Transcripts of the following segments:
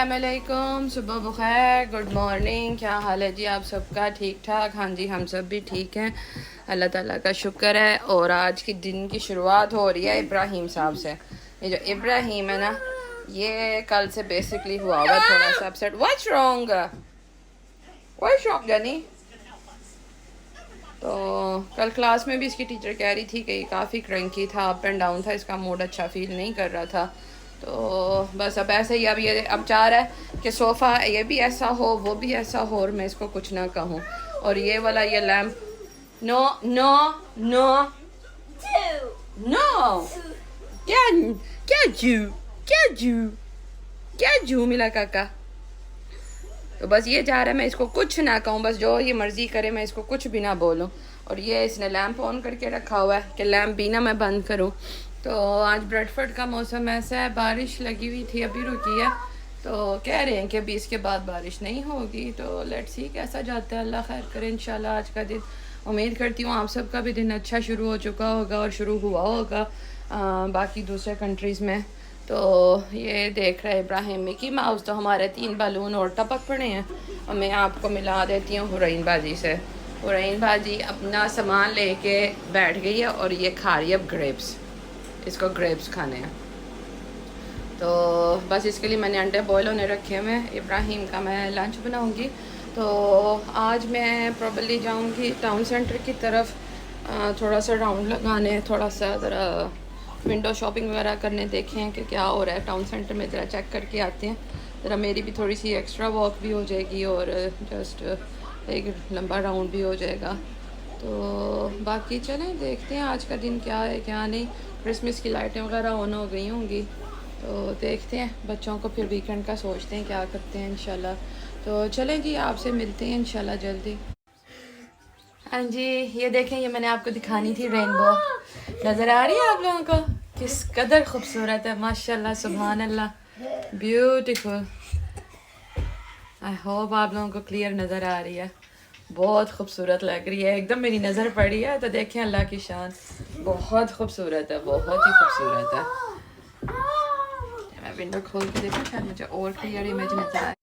अस्सलामुअलैकुम, सुबह बखैर, good morning. क्या हाल है जी आप सबका? ठीक ठाक? हाँ जी, हम सब भी ठीक हैं, अल्लाह ताला का शुक्र है। और आज के दिन की शुरुआत हो रही है इब्राहिम साहब से। ये जो इब्राहिम है ना, ये कल से बेसिकली हुआ हुआ थोड़ा सा upset. What's wrong? What's wrong जानी? तो कल क्लास में भी इसकी टीचर कह रही थी कि काफ़ी क्रंकी था, अप एंड डाउन था, इसका मूड अच्छा फील नहीं कर रहा था। तो बस अब ऐसे ही अब चाह रहा है कि सोफ़ा ये भी ऐसा हो, वो भी ऐसा हो, और मैं इसको कुछ ना कहूँ। और ये वाला ये lamp, no no no no, क्या क्या जू क्या जू क्या जू मिला काका। तो बस ये चाह रहा है मैं इसको कुछ ना कहूँ, बस जो ये मर्ज़ी करे मैं इसको कुछ भी ना बोलूँ। और ये इसने लैंप ऑन करके रखा हुआ है कि लैंप भी ना मैं बंद करूँ। तो आज ब्रेडफोर्ड का मौसम ऐसा है, बारिश लगी हुई थी, अभी रुकी है। तो कह रहे हैं कि अभी इसके बाद बारिश नहीं होगी। तो लेट्स सी कैसा जाता है, अल्लाह खैर करे इंशाल्लाह। आज का दिन उम्मीद करती हूँ आप सबका भी दिन अच्छा शुरू हो चुका होगा और शुरू हुआ होगा बाकी दूसरे कंट्रीज़ में। तो ये देख रहे इब्राहिम मिकी माउस। तो हमारे 3 बैलून और टपक पड़े हैं, और मैं आपको मिला देती हूँ हुरैन बाजी से। हुरैन बाजी अपना सामान लेके बैठ गई है और ये खा रही है अब ग्रेप्स। इसको ग्रेप्स खाने हैं। तो बस इसके लिए मैंने अंडे बॉयल होने रखे हुए हैं। इब्राहिम का मैं लंच बनाऊंगी। तो आज मैं प्रॉबली जाऊंगी टाउन सेंटर की तरफ, थोड़ा सा राउंड लगाने, थोड़ा सा ज़रा विंडो शॉपिंग वगैरह करने, देखें कि क्या हो रहा है टाउन सेंटर में, ज़रा चेक करके आते हैं। ज़रा मेरी भी थोड़ी सी एक्स्ट्रा वॉक भी हो जाएगी और जस्ट एक लंबा राउंड भी हो जाएगा। तो बाकी चलें देखते हैं आज का दिन क्या है क्या नहीं। क्रिसमस की लाइटें वगैरह ऑन हो गई होंगी, तो देखते हैं बच्चों को फिर वीकेंड का सोचते हैं क्या करते हैं इंशाल्लाह। तो चलें जी, आपसे मिलते हैं इंशाल्लाह जल्दी। हाँ जी, ये देखें, ये मैंने आपको दिखानी थी रेनबो। नज़र आ रही है आप लोगों को? किस कदर खूबसूरत है, माशाल्लाह, सुभान अल्लाह, ब्यूटीफुल। आई होप आप लोगों को क्लियर नज़र आ रही है। बहुत खूबसूरत लग रही है, एकदम मेरी नज़र पड़ी है। तो देखें अल्लाह की शान, बहुत खूबसूरत है, बहुत ही खूबसूरत है। मैं विंडो खोल के देखूँ, शायद मुझे और क्लियर इमेज नज़र आए।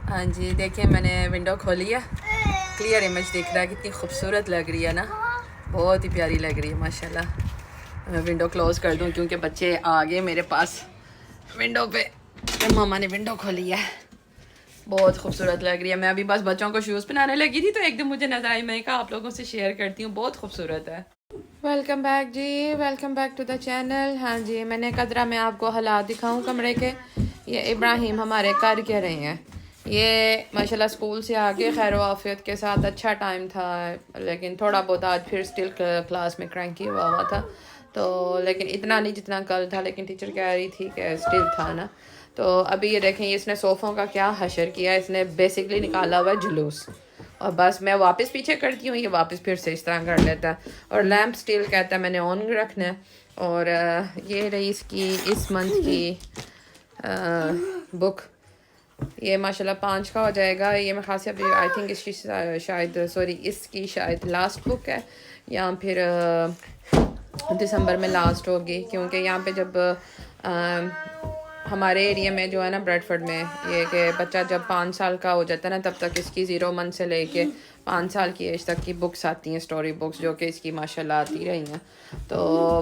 हाँ जी, देखिए मैंने विंडो खोली है, क्लियर इमेज दिख रहा है। कितनी खूबसूरत लग रही है ना, बहुत ही प्यारी लग रही है माशाल्लाह। मैं विंडो क्लोज़ कर दूँ क्योंकि बच्चे आ गए मेरे पास विंडो पे। मामा ने विंडो खोली है, बहुत खूबसूरत लग रही है। मैं अभी बस बच्चों को शूज़ पहनाने लगी थी तो एकदम मुझे नज़र आई, मैंने कहा आप लोगों से शेयर करती हूँ, बहुत खूबसूरत है। वेलकम बैक जी, welcome back to the channel. हाँ जी, मैंने कदरा में आपको हालात दिखाऊँ कमरे के। ये इब्राहिम हमारे कर क्या रहे हैं। ये माशाल्लाह स्कूल से आके खैर आफियत के साथ अच्छा टाइम था, लेकिन थोड़ा बहुत आज फिर स्टिल क्लास में क्रैंकी हुआ था। तो लेकिन इतना नहीं जितना कल था, लेकिन टीचर कह रही थी कि स्टिल था ना। तो अभी ये देखें, इसने सोफ़ों का क्या हशर किया, इसने बेसिकली निकाला हुआ जुलूस। और बस मैं वापस पीछे करती हूँ, ये वापस फिर से इस तरह कर लेता है। और लैंप स्टिल कहता है मैंने ऑन रखना है। और ये रही इसकी इस मंथ की बुक। ये माशाल्लाह 5 का हो जाएगा। ये मैं खास अभी आई थिंक इसकी शायद इसकी शायद लास्ट बुक है, या फिर दिसंबर में लास्ट होगी। क्योंकि यहाँ पे जब हमारे एरिया में जो है ना ब्रेडफोर्ड में, ये कि बच्चा जब 5 साल का हो जाता है ना, तब तक इसकी 0 मंथ से लेके 5 साल की एज तक की बुक्स आती हैं, स्टोरी बुक्स, जो कि इसकी माशाल्लाह आती रही हैं। तो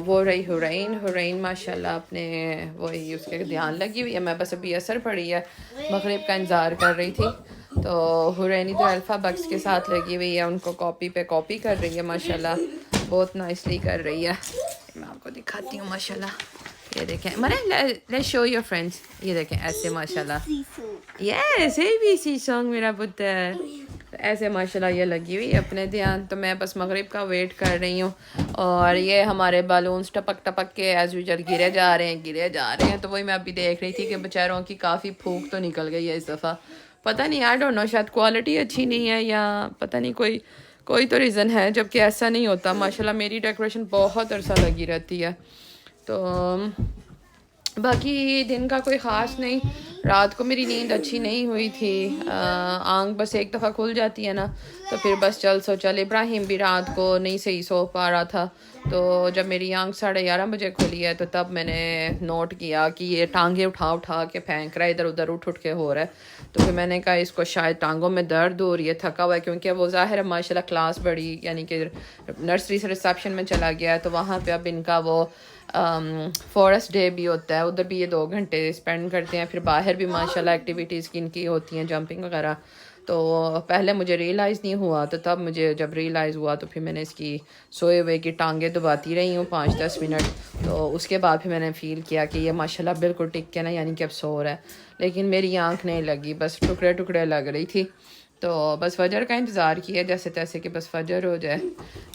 वो रही हुरैन माशाल्लाह अपने वही उसके ध्यान लगी हुई है। मैं बस अभी असर पड़ी है, मगरिब का इंतज़ार कर रही थी। तो हुरैन इधर अल्फ़ा बक्स के साथ लगी हुई है, उनको कॉपी पे कॉपी कर रही है माशाल्लाह, बहुत नाइसली कर रही है। मैं आपको दिखाती हूँ माशाल्लाह, ये देखें मरे, लेट्स शो योर फ्रेंड्स। ये देखें ऐसे माशाल्लाह, यस ABC सॉन्ग मेरा पुत्र। ऐसे माशाल्लाह ये लगी हुई अपने ध्यान। तो मैं बस मगरिब का वेट कर रही हूँ। और ये हमारे बालून्स टपक टपक के एज यूजल गिरे जा रहे हैं। तो वही मैं अभी देख रही थी कि बेचारों की काफ़ी फूक तो निकल गई है इस दफ़ा। पता नहीं, आई डोंट नो, शायद क्वालिटी अच्छी नहीं है या पता नहीं, कोई तो रीज़न है, जबकि ऐसा नहीं होता। माशाल्लाह मेरी डेकोरेशन बहुत अरसा लगी रहती है। तो बाकी दिन का कोई ख़ास नहीं। रात को मेरी नींद अच्छी नहीं हुई थी, आंख बस एक दफ़ा खुल जाती है ना, तो फिर बस चल इब्राहिम भी रात को नहीं सही सो पा रहा था। तो जब मेरी आंख 11:30 बजे खुली है तो तब मैंने नोट किया कि ये टांगे उठा उठा के फेंक रहा है, इधर उधर उठ उठ के हो रहा है। तो फिर मैंने कहा इसको शायद टांगों में दर्द हो रही है, थका हुआ है, क्योंकि वो ज़ाहिर है माशाल्लाह क्लास बड़ी, यानी कि नर्सरी से रिसेप्शन में चला गया है, तो वहाँ पे अब इनका वो फॉरेस्ट डे भी होता है, उधर भी ये 2 घंटे स्पेंड करते हैं। फिर बाहर भी माशाल्लाह एक्टिविटीज़ की इनकी होती हैं, जंपिंग वगैरह। तो पहले मुझे रियलाइज़ नहीं हुआ, तो तब मुझे जब रियलाइज़ हुआ तो फिर मैंने इसकी सोए हुए की टांगें दबाती रही हूँ 5-10 मिनट। तो उसके बाद फिर मैंने फ़ील किया कि ये माशाल्लाह बिल्कुल टिक के ना, यानी कि अब सो रहा है। लेकिन मेरी आँख नहीं लगी, बस टुकड़े टुकड़े लग रही थी। तो बस फजर का इंतज़ार किया जैसे तैसे कि बस फजर हो जाए।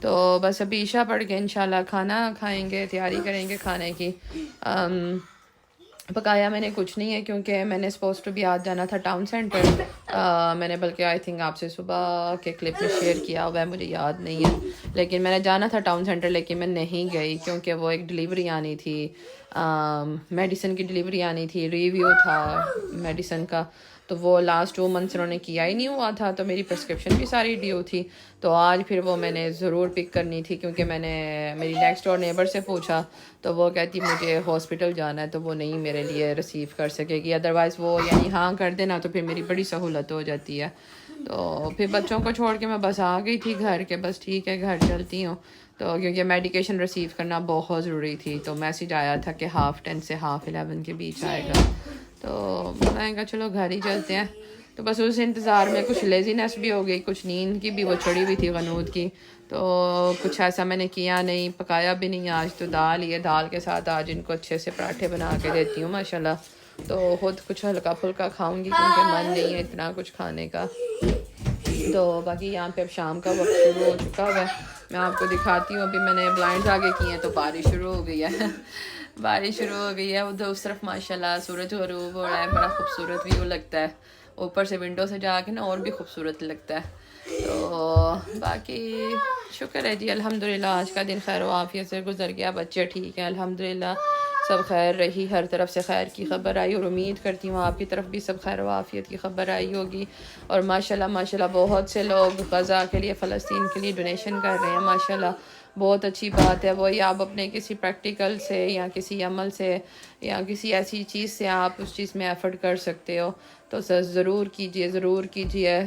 तो बस अभी ईशा पढ़ के इंशाल्लाह खाना खाएंगे, तैयारी करेंगे खाने की। पकाया मैंने कुछ नहीं है, क्योंकि मैंने सपोज टू भी आज जाना था टाउन सेंटर। मैंने बल्कि आई थिंक आपसे सुबह के क्लिप में शेयर किया हुआ है, मुझे याद नहीं है। लेकिन मैंने जाना था टाउन सेंटर, लेकिन मैं नहीं गई क्योंकि वो एक डिलीवरी आनी थी, मेडिसिन की डिलीवरी आनी थी, रिव्यू था मेडिसिन का। तो वो लास्ट 2 मंथ्स उन्होंने किया ही नहीं हुआ था, तो मेरी प्रिस्क्रिप्शन भी सारी ड्यू थी। तो आज फिर वो मैंने ज़रूर पिक करनी थी, क्योंकि मैंने मेरी नेक्स्ट डोर नेबर से पूछा तो वो कहती मुझे हॉस्पिटल जाना है, तो वो नहीं मेरे लिए रिसीव कर सकेगी। अदरवाइज़ वो यानी हाँ कर देना तो फिर मेरी बड़ी सहूलत हो जाती है। तो फिर बच्चों को छोड़ के मैं बस आ गई थी घर के, बस ठीक है घर चलती हूँ। तो क्योंकि मेडिकेशन रिसीव करना बहुत ज़रूरी थी, तो मैसेज आया था कि 10:30 से 11:30 के बीच आएगा। तो मैंने कहा चलो घर ही चलते हैं। तो बस उस इंतज़ार में कुछ लेजीनेस भी हो गई, कुछ नींद की भी वो चढ़ी हुई थी गनूद की। तो कुछ ऐसा मैंने किया नहीं, पकाया भी नहीं आज। तो दाल ही है, दाल के साथ आज इनको अच्छे से पराठे बना के देती हूँ माशाल्लाह। तो खुद कुछ हल्का फुल्का खाऊंगी, क्योंकि मन नहीं है इतना कुछ खाने का। तो बाकी यहाँ पे अब शाम का वक्त शुरू हो चुका हुआ है, मैं आपको दिखाती हूँ। अभी मैंने ब्लाइंड्स आगे किए हैं तो बारिश शुरू हो गई है बारिश शुरू हो गई है। उधर उस तरफ माशाल्लाह सूरज गरूब हो रहा है, बड़ा खूबसूरत व्यू लगता है। ऊपर से विंडो से जाके ना और भी खूबसूरत लगता है। तो बाकी शुक्र है जी, अल्हम्दुलिल्लाह आज का दिन खैर आफियत से गुजर गया, बच्चे ठीक हैं अल्हम्दुलिल्लाह, सब खैर रही, हर तरफ से खैर की खबर आई। और उम्मीद करती हूँ आपकी तरफ भी सब खैर आफियत की खबर आई होगी। और माशाल्लाह माशाल्लाह बहुत से लोग गज़ा के लिए, फ़लस्तीन के लिए डोनेशन कर रहे हैं माशाल्लाह, बहुत अच्छी बात है। वही आप अपने किसी प्रैक्टिकल से या किसी अमल से या किसी ऐसी चीज़ से आप उस चीज़ में एफ़र्ट कर सकते हो, तो सर ज़रूर कीजिए, ज़रूर कीजिए।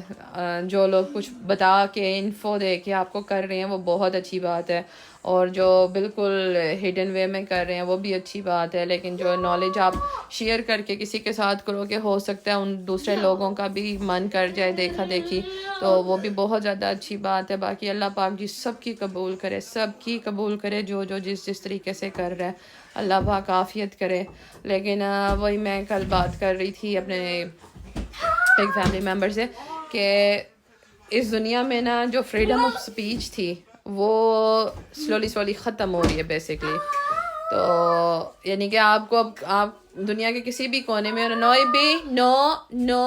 जो लोग कुछ बता के, इन्फो दे के आपको कर रहे हैं वो बहुत अच्छी बात है, और जो बिल्कुल हिडन वे में कर रहे हैं वो भी अच्छी बात है। लेकिन जो नॉलेज आप शेयर करके किसी के साथ करोगे, हो सकता है उन दूसरे लोगों का भी मन कर जाए देखा देखी, तो वो भी बहुत ज़्यादा अच्छी बात है। बाकी अल्लाह पाक जी सबकी कबूल करे, सबकी कबूल करे, जो जो जिस जिस तरीके से कर रहा है, अल्लाह पाक आफियत करे। लेकिन वही मैं कल बात कर रही थी अपने एक फैमिली मेम्बर से कि इस दुनिया में ना जो फ्रीडम ऑफ स्पीच थी वो स्लोली ख़त्म हो रही है बेसिकली। तो यानी कि आपको अब आप दुनिया के किसी भी कोने में नो बी नो नो,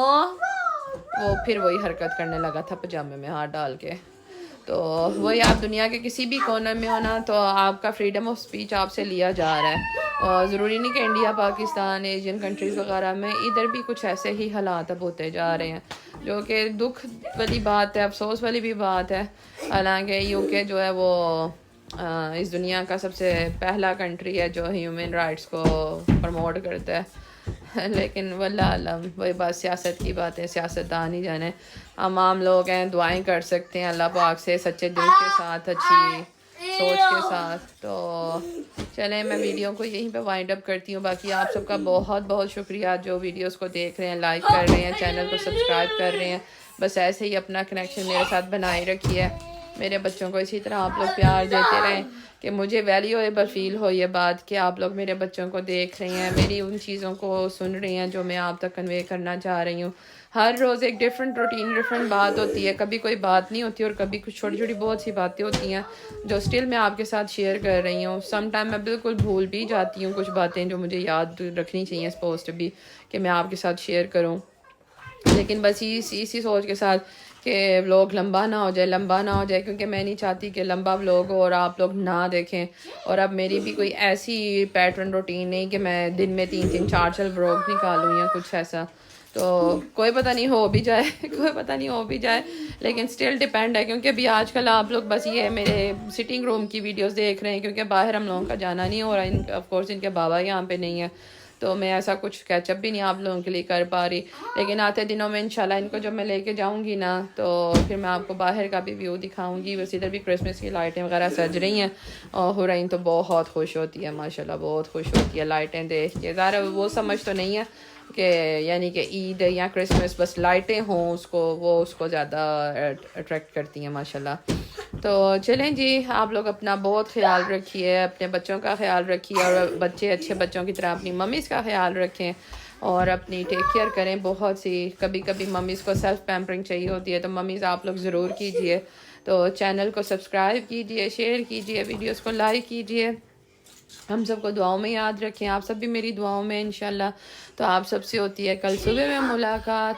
वो फिर वही हरकत करने लगा था पजामे में हाथ डाल के। तो वही आप दुनिया के किसी भी कोने में हो ना, तो आपका फ्रीडम ऑफ स्पीच आपसे लिया जा रहा है। और ज़रूरी नहीं कि इंडिया, पाकिस्तान, एशियन कंट्रीज़ वगैरह में, इधर भी कुछ ऐसे ही हालात अब होते जा रहे हैं, जो कि दुख वाली बात है, अफसोस वाली भी बात है। हालांकि यूके जो है वो इस दुनिया का सबसे पहला कंट्री है जो ह्यूमन राइट्स को प्रमोट करता है लेकिन वल्लाह आलम, वही बात सियासत की बात है, सियासतदान ही जाने। हम आम लोग हैं, दुआएं कर सकते हैं अल्लाह पाक से सच्चे दिल के साथ, अच्छी सोच के साथ। तो चलें, मैं वीडियो को यहीं पे वाइंड अप करती हूँ। बाकी आप सबका बहुत बहुत शुक्रिया जो वीडियोस को देख रहे हैं, लाइक कर रहे हैं, चैनल को सब्सक्राइब कर रहे हैं। बस ऐसे ही अपना कनेक्शन मेरे साथ बनाए रखिए। मेरे बच्चों को इसी तरह आप लोग प्यार देते रहें कि मुझे वैल्यूएबल फील हो ये बात कि आप लोग मेरे बच्चों को देख रहे हैं, मेरी उन चीज़ों को सुन रही हैं जो मैं आप तक कन्वे करना चाह रही हूँ। हर रोज़ एक डिफरेंट रूटीन, डिफरेंट बात होती है, कभी कोई बात नहीं होती और कभी कुछ छोटी छोटी बहुत सी बातें होती हैं जो स्टिल मैं आपके साथ शेयर कर रही हूँ। सम टाइम मैं बिल्कुल भूल भी जाती हूँ कुछ बातें जो मुझे याद रखनी चाहिए सपोज टू बी कि मैं आपके साथ शेयर करूँ। लेकिन बस इसी सोच के साथ कि व्लॉग लंबा ना हो जाए, क्योंकि मैं नहीं चाहती कि लंबा व्लॉग हो और आप लोग ना देखें। और अब मेरी भी कोई ऐसी पैटर्न रूटीन नहीं कि मैं दिन में 3-3 4 व्लॉग निकालूँ या कुछ ऐसा। तो कोई पता नहीं हो भी जाए कोई पता नहीं हो भी जाए, लेकिन स्टिल डिपेंड है, क्योंकि अभी आजकल आप लोग बस ये मेरे सिटिंग रूम की वीडियोस देख रहे हैं, क्योंकि बाहर हम लोगों का जाना नहीं हो रहा। ऑफ कोर्स इनके बाबा यहाँ पे नहीं है, तो मैं ऐसा कुछ कैचअप भी नहीं आप लोगों के लिए कर पा रही। लेकिन आते दिनों में इंशाल्लाह इनको जब मैं लेके जाऊंगी ना, तो फिर मैं आपको बाहर का भी व्यू दिखाऊंगी। बस इधर भी क्रिसमस की लाइटें वगैरह सज रही हैं, और हुरैन तो बहुत खुश होती है माशाल्लाह, बहुत खुश होती है लाइटें देख के। ज़ाहिर वो समझ तो नहीं है कि यानी कि ईद या क्रिसमस बस लाइटें हों उसको, वो उसको ज़्यादा अट्रैक्ट करती हैं माशाल्लाह। तो चलें जी, आप लोग अपना बहुत ख्याल रखिए, अपने बच्चों का ख्याल रखिए, और बच्चे अच्छे बच्चों की तरह अपनी मम्मीज़ का ख्याल रखें और अपनी टेक केयर करें। बहुत सी कभी कभी मम्मीज़ को सेल्फ पैम्परिंग चाहिए होती है, तो मम्मीज़ आप लोग ज़रूर कीजिए। तो चैनल को सब्सक्राइब कीजिए, शेयर कीजिए, वीडियोस को लाइक कीजिए। हम सबको दुआओं में याद रखें, आप सब भी मेरी दुआओं में इंशाल्लाह। तो आप सबसे होती है कल सुबह में मुलाकात।